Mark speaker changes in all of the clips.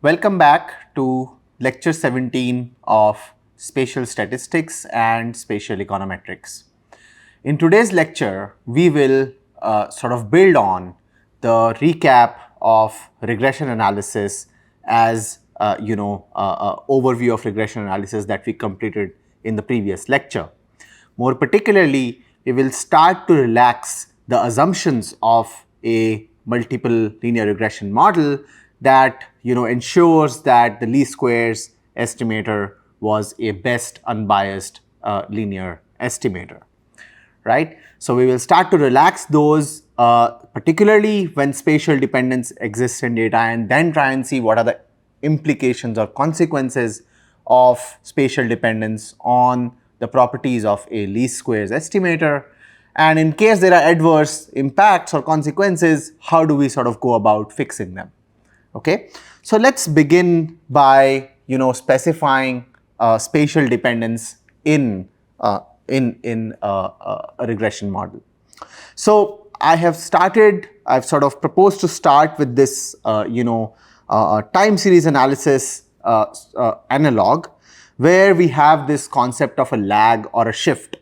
Speaker 1: Welcome back to lecture 17 of Spatial Statistics and Spatial Econometrics. In today's lecture, we will sort of build on the recap of regression analysis as overview of regression analysis that we completed in the previous lecture. More particularly, we will start to relax the assumptions of a multiple linear regression model that ensures that the least squares estimator was a best unbiased linear estimator, right? So we will start to relax those, particularly when spatial dependence exists in data, and then try and see what are the implications or consequences of spatial dependence on the properties of a least squares estimator. And in case there are adverse impacts or consequences, how do we sort of go about fixing them? Okay, so let's begin by specifying spatial dependence in a regression model. So I've sort of proposed to start with this time series analysis analog, where we have this concept of a lag or a shift.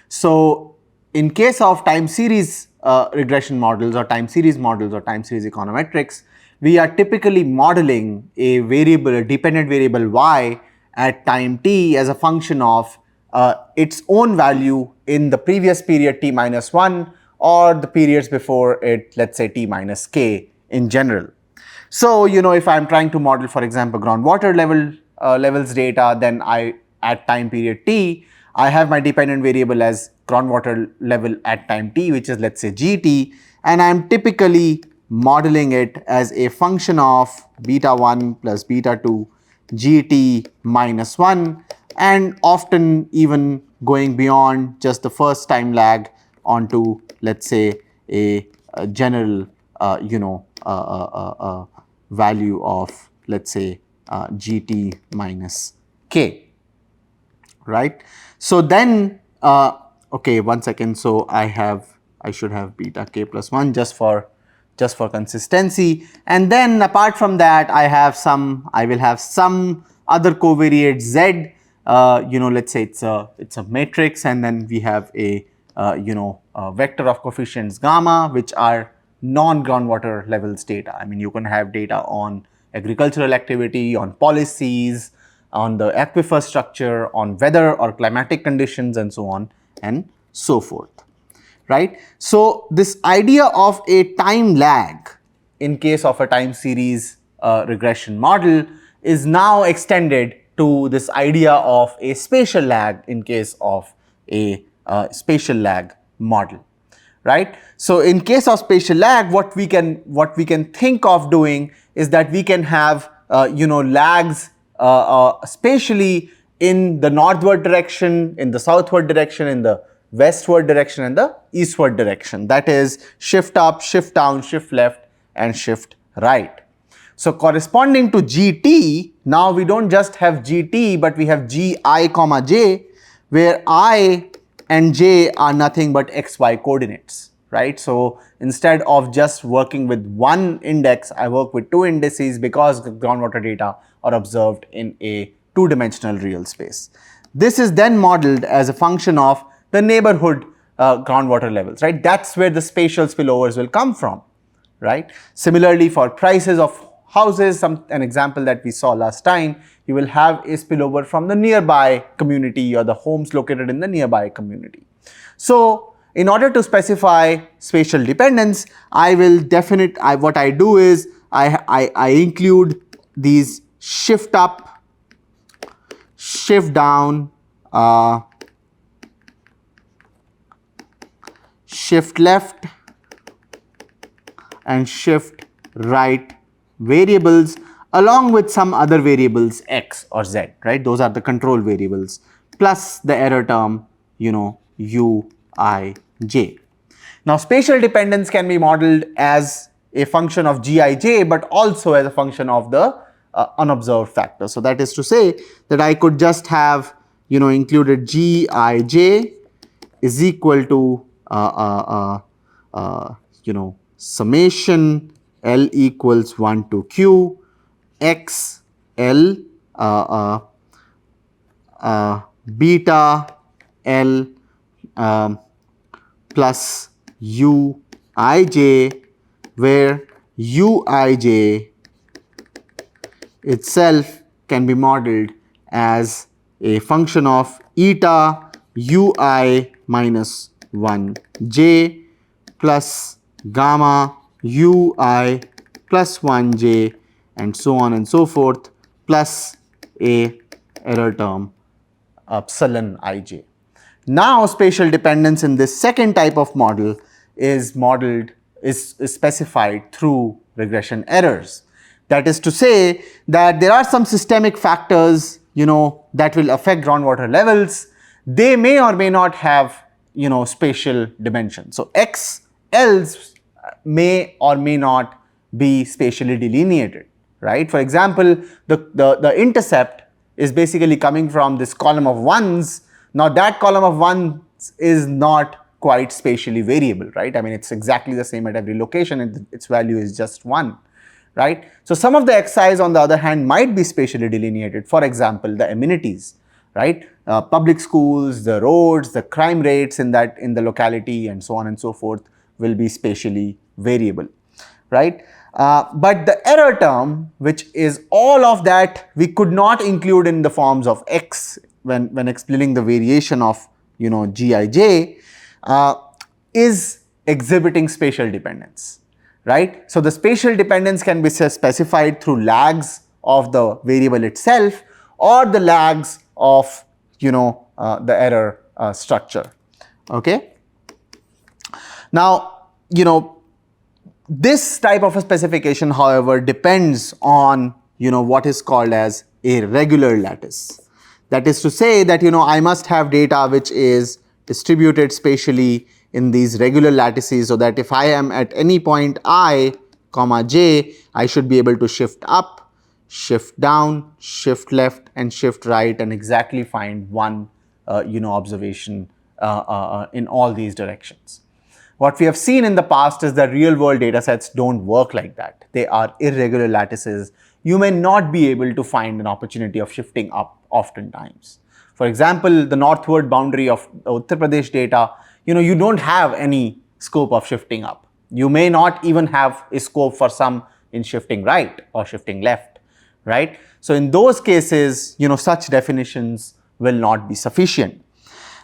Speaker 1: So in case of time series regression models or time series econometrics, we are typically modeling a variable, a dependent variable y at time t as a function of its own value in the previous period t minus 1 or the periods before it, let's say t minus k in general. So, if I'm trying to model, for example, groundwater levels data, then at time period t, I have my dependent variable as groundwater level at time t, which is, let's say, gt, and I'm typically modeling it as a function of beta 1 plus beta 2 gt minus 1, and often even going beyond just the first time lag onto, let's say, a general value of, let's say, gt minus k, right? So then okay, 1 second. So I should have beta k plus 1 just for consistency, and then apart from that I will have some other covariate z. Let's say it's a matrix, and then we have a vector of coefficients gamma, which are non-groundwater levels data. I mean, you can have data on agricultural activity, on policies, on the aquifer structure, on weather or climatic conditions, and so on and so forth, right? So this idea of a time lag in case of a time series regression model is now extended to this idea of a spatial lag in case of a spatial lag model, right? So in case of spatial lag, what we can think of doing is that we can have lags spatially in the northward direction, in the southward direction, in the westward direction, and the eastward direction. That is shift up, shift down, shift left, and shift right. So corresponding to gt, now we don't just have gt, but we have gi comma j, where I and j are nothing but xy coordinates, right? So instead of just working with one index, I work with two indices because groundwater data are observed in a two-dimensional real space. This is then modeled as a function of the neighborhood groundwater levels, right? That's where the spatial spillovers will come from, right? Similarly, for prices of houses, an example that we saw last time, you will have a spillover from the nearby community or the homes located in the nearby community. So in order to specify spatial dependence, what I do is I include these shift up, shift down, shift left, and shift right variables, along with some other variables x or z, right? Those are the control variables, plus the error term, u, I, j. Now spatial dependence can be modeled as a function of gij, but also as a function of the unobserved factor. So that is to say that I could just have included gij is equal to summation L equals 1 to q x L beta L plus u I j, where u I j itself can be modeled as a function of eta ui minus 1 j plus gamma ui plus 1 j and so on and so forth, plus a error term epsilon ij. Now spatial dependence in this second type of model is specified through regression errors. That is to say that there are some systemic factors, that will affect groundwater levels. They may or may not have, spatial dimension. So XLs may or may not be spatially delineated, right? For example, the intercept is basically coming from this column of ones. Now that column of ones is not quite spatially variable, right? I mean, it's exactly the same at every location and its value is just 1, right? So some of the XIs on the other hand might be spatially delineated. For example, the amenities, right? Public schools, the roads, the crime rates in the locality and so on and so forth will be spatially variable, right? But the error term, which is all of that we could not include in the forms of X when explaining the variation of Gij, is exhibiting spatial dependence, right? So the spatial dependence can be specified through lags of the variable itself or the lags of the error structure. Okay. Now this type of a specification, however, depends on what is called as a regular lattice. That is to say that I must have data which is distributed spatially in these regular lattices, so that if I am at any point I, comma j, I should be able to shift up, shift down, shift left and shift right and exactly find one observation in all these directions. What we have seen in the past is that real world data sets don't work like that. They are irregular lattices. You may not be able to find an opportunity of shifting up oftentimes. For example, the northward boundary of Uttar Pradesh data, you don't have any scope of shifting up. You may not even have a scope for some in shifting right or shifting left, right? So in those cases, such definitions will not be sufficient.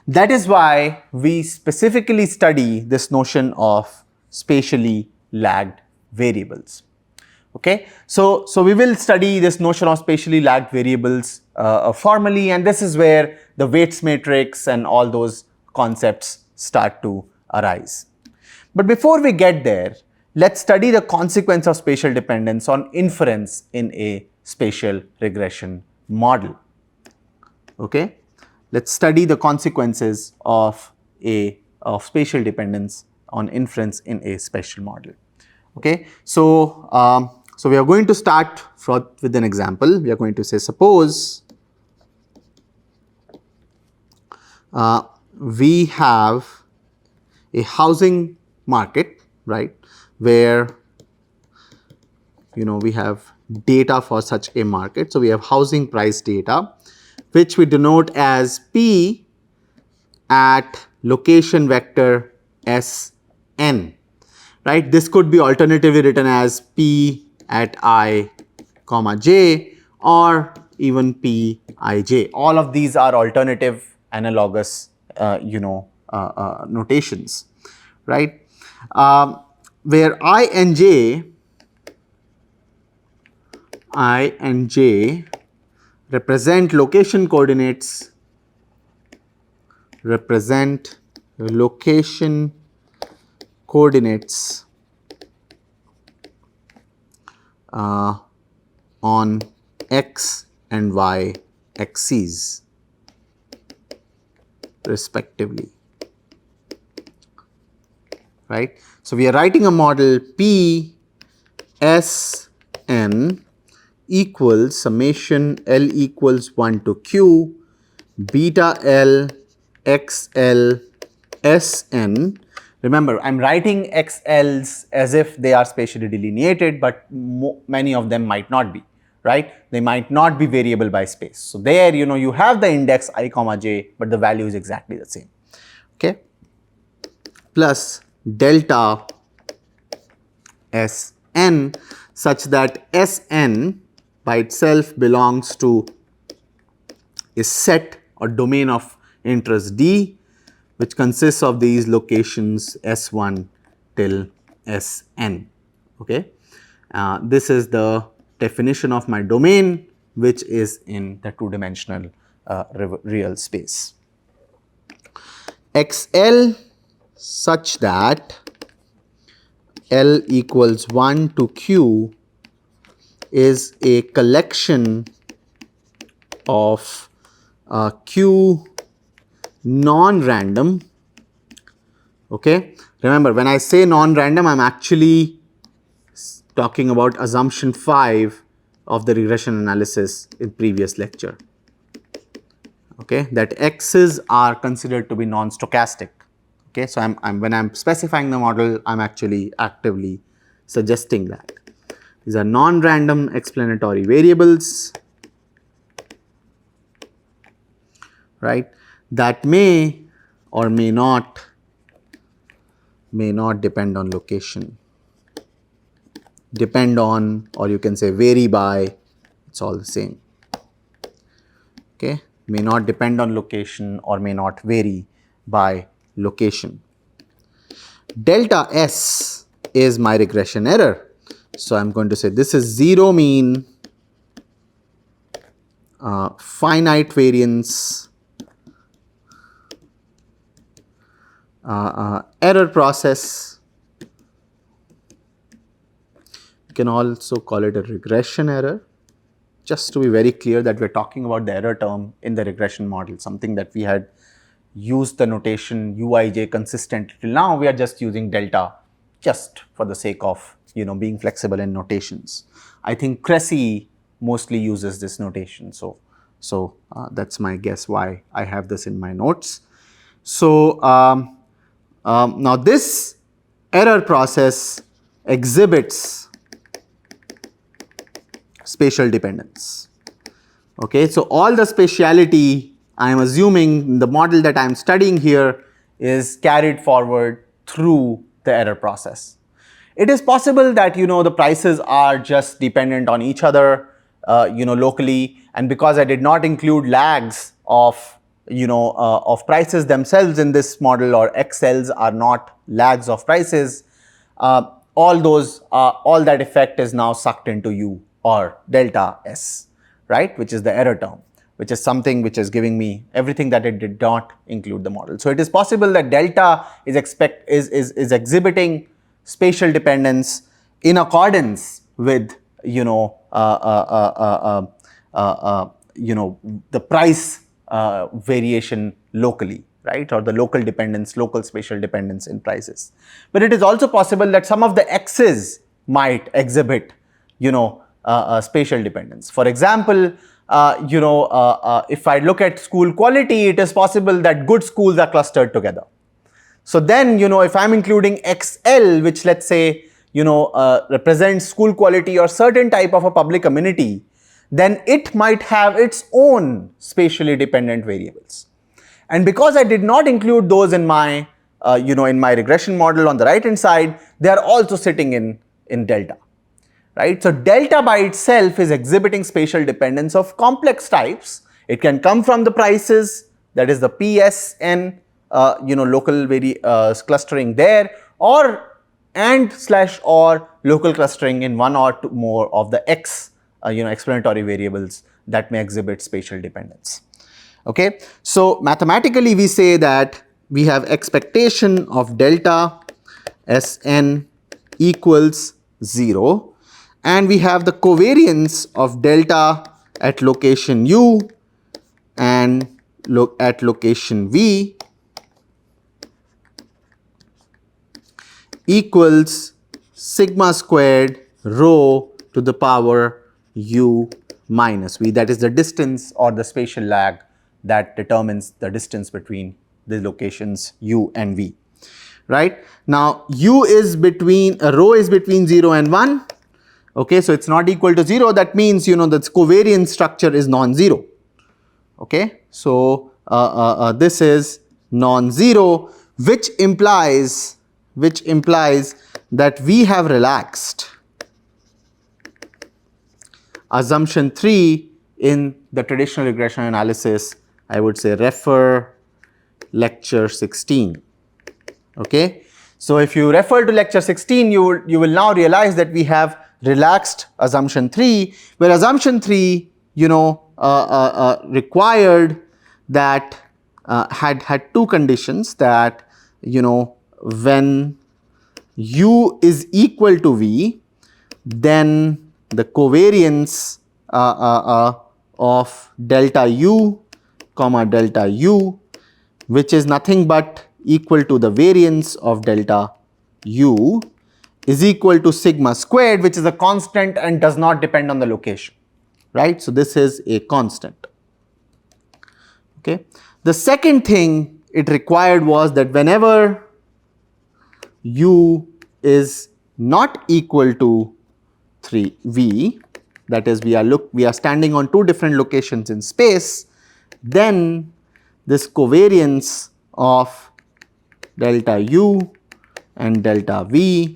Speaker 1: That is why we specifically study this notion of spatially lagged variables. Okay, so we will study this notion of spatially lagged variables formally, and this is where the weights matrix and all those concepts start to arise. But before we get there, let's study the consequence of spatial dependence on inference in a spatial regression model. Okay. Let's study the consequences of spatial dependence on inference in a spatial model. Okay, so we are going to start with an example. We are going to say, suppose we have a housing market, right, where we have data for such a market. So we have housing price data, which we denote as P at location vector Sn, right? This could be alternatively written as P at I, comma j, or even Pij. All of these are alternative analogous, notations, right? Where I and j represent location coordinates, on x and y axes respectively, right? So we are writing a model P S n equals summation L equals 1 to Q beta L XL Sn. Remember, I'm writing XLs as if they are spatially delineated, but many of them might not be, right? They might not be variable by space. So there, you have the index I comma j, but the value is exactly the same, okay? Plus delta Sn such that Sn by itself belongs to a set or domain of interest D, which consists of these locations S1 till Sn, okay? This is the definition of my domain, which is in the two-dimensional real space. XL such that L equals 1 to Q is a collection of Q non-random, okay? Remember, when I say non-random, I am actually talking about assumption 5 of the regression analysis in previous lecture, okay, that x's are considered to be non-stochastic, okay. So, when I am specifying the model, I am actually actively suggesting that. These are non-random explanatory variables, right, that may or may not depend on location, depend on, or you can say vary by, it's all the same, okay, may not depend on location or may not vary by location. Delta S is my regression error. So, I am going to say this is zero mean, finite variance, error process. You can also call it a regression error, just to be very clear that we are talking about the error term in the regression model, something that we had used the notation Uij consistent till now. We are just using delta just for the sake of being flexible in notations. I think Cressy mostly uses this notation, so that's my guess why I have this in my notes. So now this error process exhibits spatial dependence, okay. So all the spatiality I am assuming the model that I am studying here is carried forward through the error process. It is possible that the prices are just dependent on each other locally, and because I did not include lags of of prices themselves in this model, or XLs are not lags of prices, all that effect is now sucked into U or delta S, right, which is the error term, which is something which is giving me everything that it did not include the model. So it is possible that delta is exhibiting spatial dependence in accordance with the price variation locally, right, or the local dependence, local spatial dependence in prices. But it is also possible that some of the x's might exhibit spatial dependence. For example, if I look at school quality, it is possible that good schools are clustered together. So then, if I am including XL, which let's say, represents school quality or certain type of a public amenity, then it might have its own spatially dependent variables. And because I did not include those in my, in my regression model on the right hand side, they are also sitting in delta, right. So delta by itself is exhibiting spatial dependence of complex types. It can come from the prices, that is the PSN, local clustering there, or or local clustering in one or two more of the X, explanatory variables that may exhibit spatial dependence. Okay. So mathematically we say that we have expectation of delta Sn equals 0, and we have the covariance of delta at location U and at location V equals sigma squared rho to the power U minus V. That is the distance or the spatial lag that determines the distance between the locations U and V, right. Now U is between, rho is between 0 and 1, Okay, so it's not equal to 0. That means, you know, the covariance structure is non-zero. Okay, so this is non-zero, which implies that we have relaxed assumption 3 in the traditional regression analysis. I would say refer lecture 16. Okay, so if you refer to lecture 16, you will now realize that we have relaxed assumption 3, where assumption 3, you know, required that had two conditions, that, you know, when u is equal to v, then the covariance of delta u comma delta u, which is nothing but equal to the variance of delta u, is equal to sigma squared, which is a constant and does not depend on the location, right? So this is a constant. Okay. The second thing it required was that whenever u is not equal to 3v, that is, we are standing on two different locations in space, then this covariance of delta u and delta v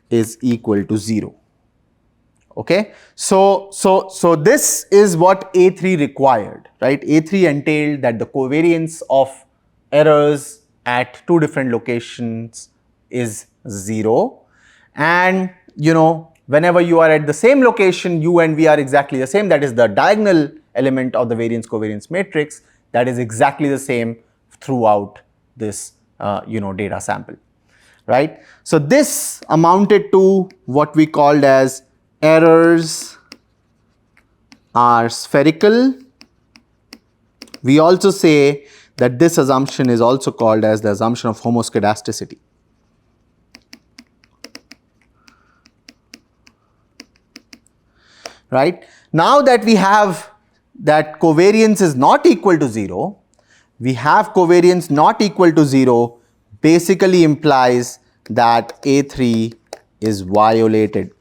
Speaker 1: is equal to 0. Okay, so this is what A3 required, right? A3 entailed that the covariance of errors at two different locations is 0, and, you know, whenever you are at the same location, u and v are exactly the same, that is the diagonal element of the variance covariance matrix, that is exactly the same throughout this you know, data sample, right? So this amounted to what we called as errors are spherical. We also say that this assumption is also called as the assumption of homoscedasticity. Right? Now that we have that covariance is not equal to 0, we have covariance not equal to 0 basically implies that A3 is violated.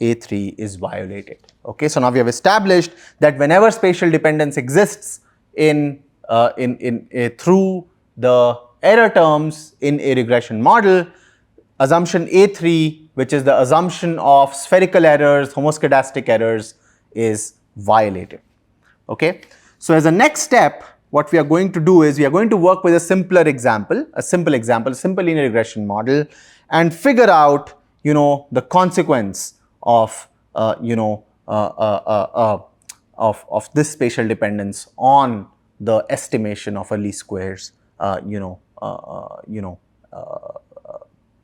Speaker 1: A3 is violated. Okay, so now we have established that whenever spatial dependence exists in through the error terms in a regression model, assumption A3, which is the assumption of spherical errors, homoscedastic errors, is violated. Okay, so as a next step, what we are going to do is we are going to work with a simple linear regression model, and figure out, you know, the consequence of of this spatial dependence on the estimation of a least squares,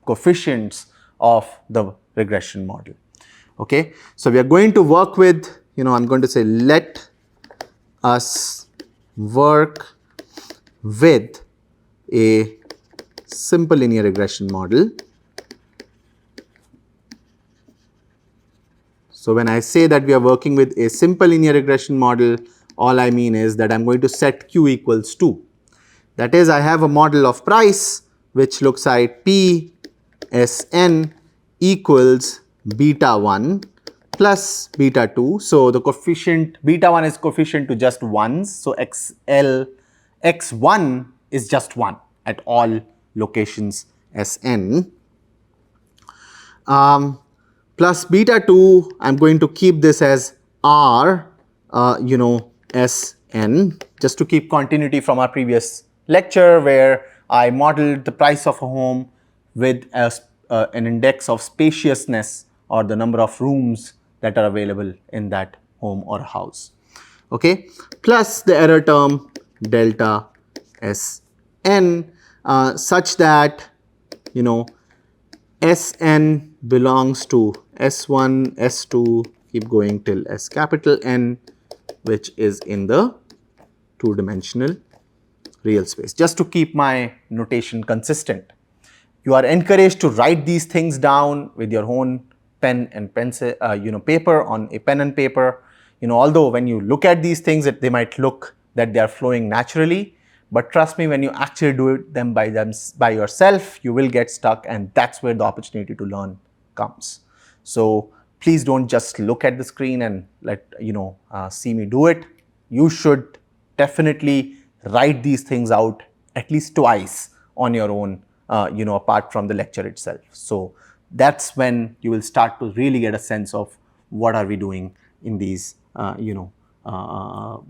Speaker 1: coefficients of the regression model. Okay, so we are going to work with, you know, I'm going to say let us work with a simple linear regression model. So when I say that we are working with a simple linear regression model, all I mean is that I'm going to set q equals 2. That is, I have a model of price which looks like P Sn equals beta 1 plus beta 2. So the coefficient beta 1 is coefficient to just ones. So x1 is just 1 at all locations Sn. Plus beta 2, I'm going to keep this as R, Sn, just to keep continuity from our previous lecture where I modeled the price of a home with an index of spaciousness, or the number of rooms that are available in that home or house. Okay, plus the error term delta Sn, such that, you know, Sn belongs to S1, S2, keep going till S capital N, which is in the two-dimensional real space. Just to keep my notation consistent, you are encouraged to write these things down with your own pen and pencil, paper, on a pen and paper. You know, although when you look at these things, they might look that they are flowing naturally, but trust me, when you actually do them by yourself, you will get stuck, and that's where the opportunity to learn comes. So please don't just look at the screen and see me do it. You should definitely write these things out at least twice on your own, apart from the lecture itself. So that's when you will start to really get a sense of what are we doing in these, how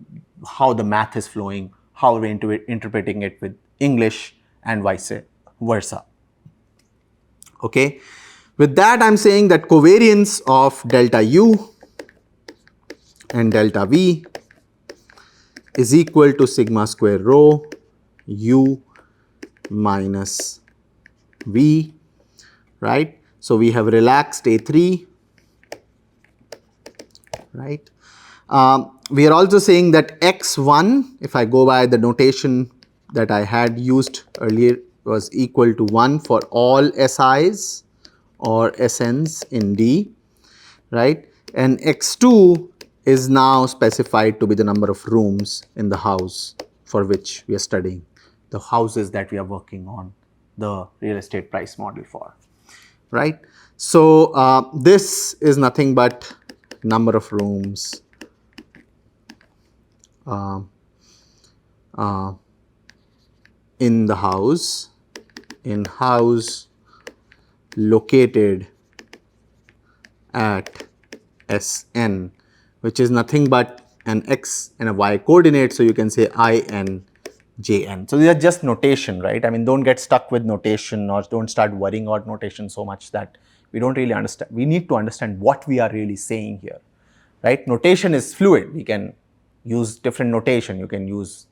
Speaker 1: the math is flowing, how we're interpreting it with English and vice versa. Okay. With that, I'm saying that covariance of delta U and delta V is equal to sigma square rho U minus V, right? So we have relaxed A3, right? We are also saying that X1, if I go by the notation that I had used earlier, was equal to 1 for all SIs or SNs in D, right? And X2 is now specified to be the number of rooms in the house for which we are studying, the houses that we are working on the real estate price model for, right? So this is nothing but number of rooms in the house, located at Sn, which is nothing but an x and a y coordinate. So you can say In, Jn. So these are just notation, right? I mean, don't get stuck with notation or don't start worrying about notation so much that we don't really understand. We need to understand what we are really saying here, right? Notation is fluid. We can use different notation. You can use,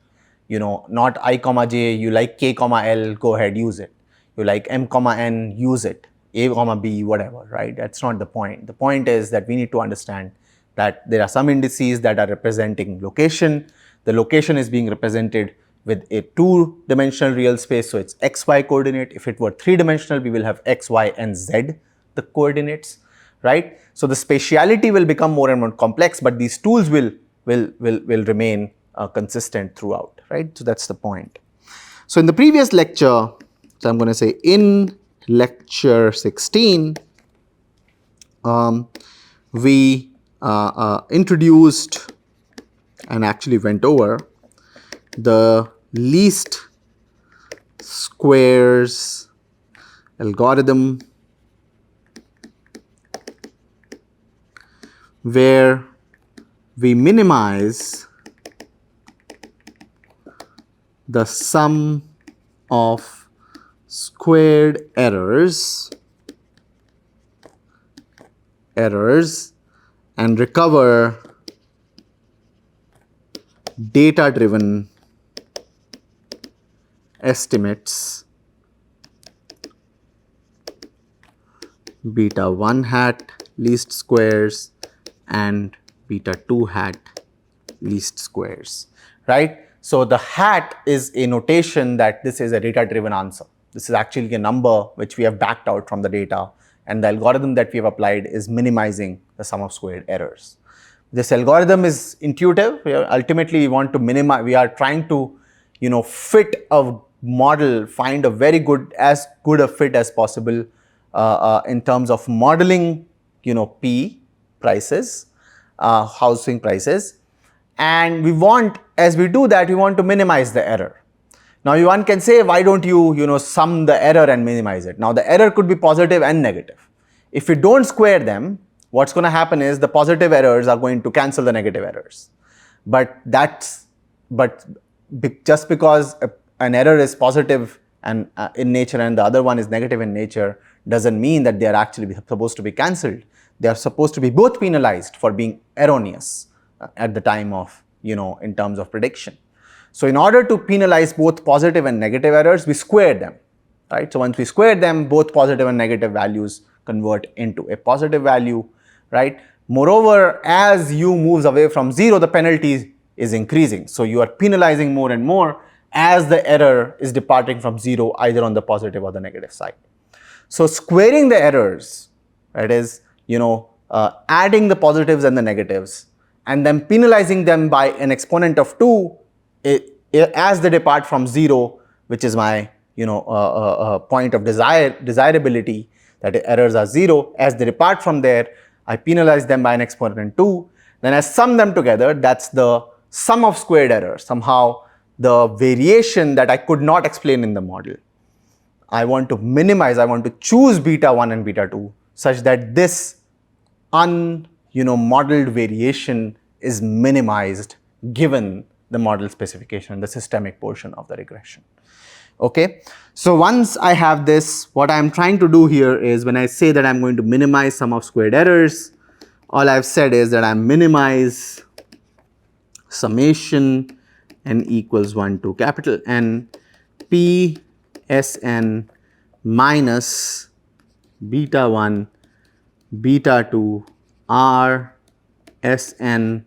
Speaker 1: not I comma j, you like k comma l, go ahead, use it. You like m comma n, use it. A comma b, whatever, right? That's not the point. The point is that we need to understand that there are some indices that are representing location. The location is being represented with a 2-dimensional real space, so it's xy coordinate. If it were 3-dimensional, we will have x, y, and z, the coordinates, right? So the spatiality will become more and more complex, but these tools will remain consistent throughout, right? So that's the point. So in the previous lecture, so I'm going to say in lecture 16, we introduced and actually went over the least squares algorithm, where we minimize the sum of squared errors and recover data-driven estimates beta 1 hat least squares and beta 2 hat least squares, right? So the hat is a notation that this is a data-driven answer. This is actually a number which we have backed out from the data, and the algorithm that we have applied is minimizing the sum of squared errors. This algorithm is intuitive. Ultimately, we want to minimize, we are trying to, fit a model, find a very good, as good a fit as possible in terms of modeling, P prices, housing prices. And we want, as we do that, we want to minimize the error. Now, one can say, why don't you, sum the error and minimize it? Now, the error could be positive and negative. If we don't square them, what's going to happen is the positive errors are going to cancel the negative errors. But just because an error is positive and in nature and the other one is negative in nature doesn't mean that they are actually supposed to be cancelled. They are supposed to be both penalized for being erroneous at the time of, in terms of prediction. So in order to penalize both positive and negative errors, we square them, right? So once we square them, both positive and negative values convert into a positive value, right? Moreover, as u moves away from 0, the penalty is increasing. So you are penalizing more and more as the error is departing from 0, either on the positive or the negative side. So squaring the errors, that is, adding the positives and the negatives, and then penalizing them by an exponent of 2 as they depart from 0, which is my point of desirability. that errors are 0. As they depart from there, I penalize them by an exponent 2. Then I sum them together. That's the sum of squared errors, somehow the variation that I could not explain in the model. I want to minimize, I want to choose beta 1 and beta 2 such that this modeled variation is minimized given the model specification, the systemic portion of the regression. Okay, so once I have this, what I am trying to do here is when I say that I am going to minimize sum of squared errors, all I have said is that I minimize summation n equals 1 to capital N P Sn minus beta 1 beta 2 R Sn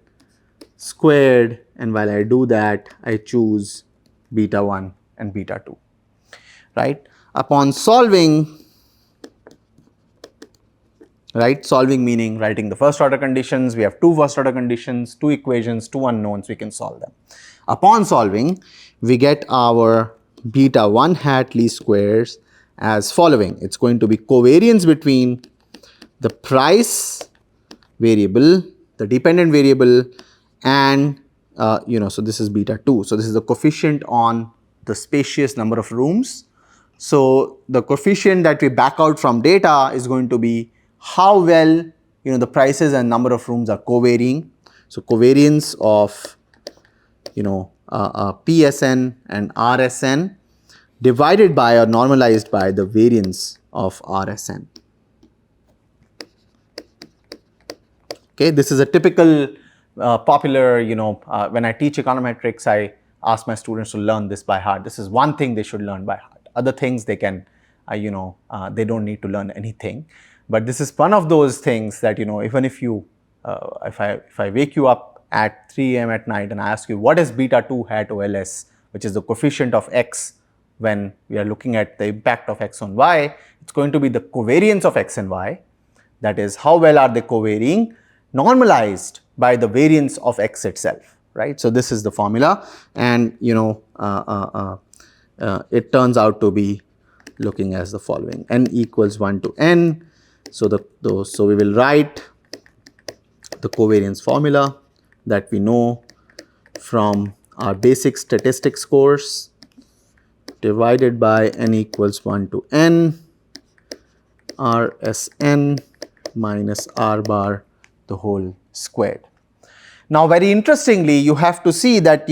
Speaker 1: squared, and while I do that I choose beta 1 and beta 2, right. Upon solving, right, solving meaning writing the first order conditions, we have two first order conditions, two equations, two unknowns, we can solve them. Upon solving, we get our beta 1 hat least squares as following. It's going to be covariance between the price variable, the dependent variable, and so this is beta 2. So this is the coefficient on the spacious number of rooms. So the coefficient that we back out from data is going to be how well the prices and number of rooms are covarying. So covariance of PSN and RSN divided by or normalized by the variance of RSN. Okay, this is a typical popular, when I teach econometrics, I ask my students to learn this by heart. This is one thing they should learn by heart. Other things they can, they don't need to learn anything. But this is one of those things that, even if you, if I wake you up at 3 AM at night and I ask you what is beta 2 hat OLS, which is the coefficient of x when we are looking at the impact of x on y, it's going to be the covariance of x and y. That is, how well are they covarying normalized by the variance of x itself, right. So this is the formula, and it turns out to be looking as the following: n equals 1 to n. So so we will write the covariance formula that we know from our basic statistics course, divided by n equals 1 to n Rsn minus r bar the whole squared. Now, very interestingly, you have to see that,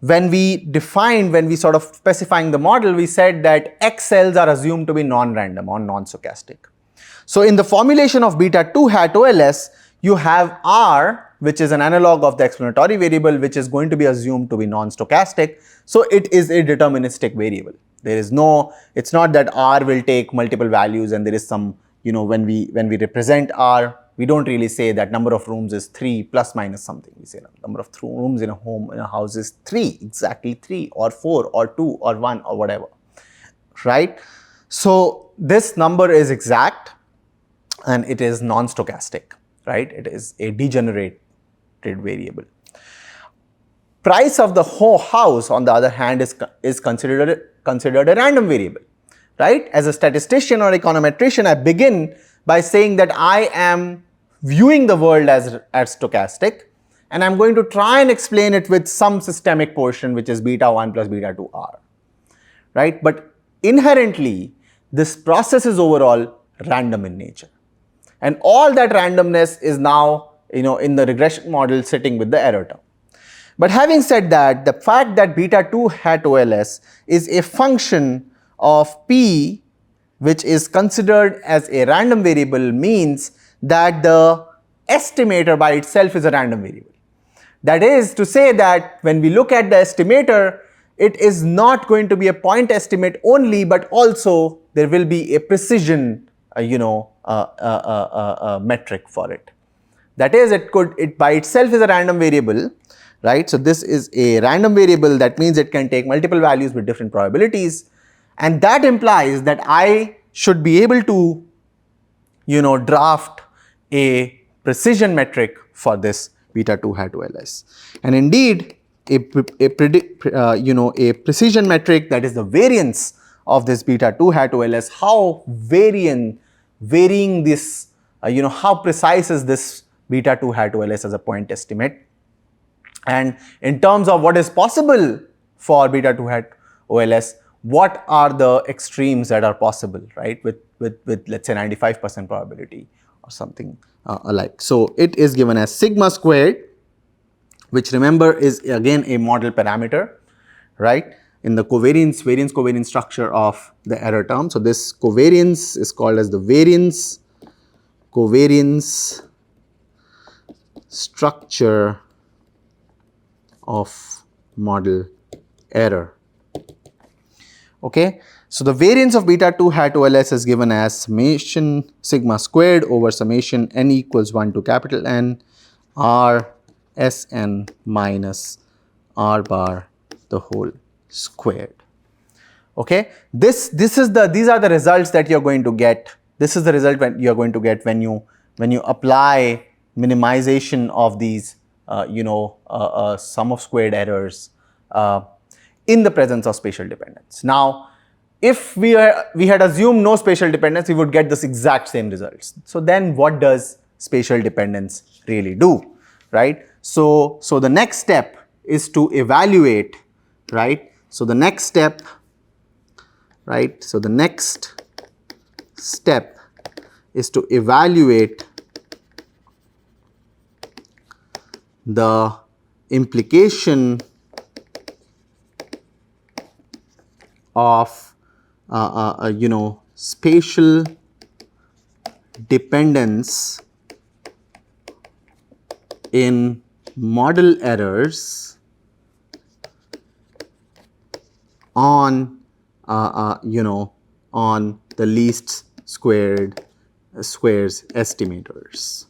Speaker 1: when we sort of specifying the model, we said that x cells are assumed to be non-random or non-stochastic. So in the formulation of beta 2 hat OLS, you have R, which is an analog of the explanatory variable, which is going to be assumed to be non-stochastic. So it is a deterministic variable. There is no, it's not that R will take multiple values and there is some, when we represent R, we don't really say that number of rooms is 3 plus minus something. We say number of rooms in a home, in a house is 3, exactly 3 or 4 or 2 or 1 or whatever, right? So this number is exact and it is non-stochastic, right? It is a degenerated variable. Price of the whole house, on the other hand, is considered a random variable, right? As a statistician or econometrician, I begin by saying that I am viewing the world as stochastic, and I'm going to try and explain it with some systemic portion, which is beta 1 plus beta 2 R, right? But inherently, this process is overall random in nature. And all that randomness is now, in the regression model sitting with the error term. But having said that, the fact that beta 2 hat OLS is a function of P, which is considered as a random variable, means that the estimator by itself is a random variable. That is to say that when we look at the estimator, it is not going to be a point estimate only, but also there will be a precision, metric for it. That is, it by itself is a random variable, right? So this is a random variable. That means it can take multiple values with different probabilities, and that implies that I should be able to, draft a precision metric for this beta 2 hat OLS. And indeed, a precision metric, that is the variance of this beta 2 hat OLS, how variant varying this, how precise is this beta 2 hat OLS as a point estimate. And in terms of what is possible for beta 2 hat OLS, what are the extremes that are possible, right, with let's say 95% probability or something alike. So it is given as sigma squared, which remember is again a model parameter, right, in the variance covariance structure of the error term. So this covariance is called as the variance covariance structure of model error. Okay. So the variance of beta 2 hat OLS is given as summation sigma squared over summation n equals 1 to capital N R Sn minus R bar the whole squared. Okay. These are the results that you're going to get. This is the result when you're going to get when you apply minimization of these sum of squared errors in the presence of spatial dependence. Now, if we had assumed no spatial dependence, we would get this exact same results. So then what does spatial dependence really do, right? So the next step is to evaluate, right? So the next step, right? So the next step is to evaluate the implication of spatial dependence in model errors on on the least squares estimators.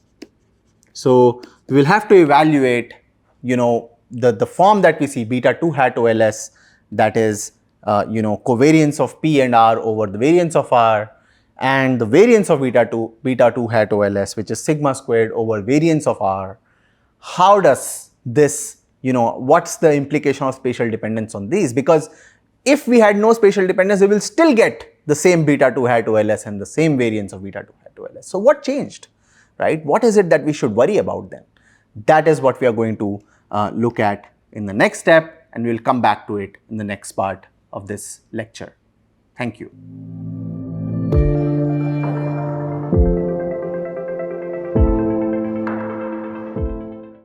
Speaker 1: So we will have to evaluate the form that we see beta 2 hat OLS, that is covariance of P and R over the variance of R, and the variance of beta 2 hat OLS, which is sigma squared over variance of R. How does this, what's the implication of spatial dependence on these? Because if we had no spatial dependence, we will still get the same beta 2 hat OLS and the same variance of beta 2 hat OLS. So what changed, right? What is it that we should worry about then? That is what we are going to look at in the next step, and we will come back to it in the next part of this lecture. Thank you.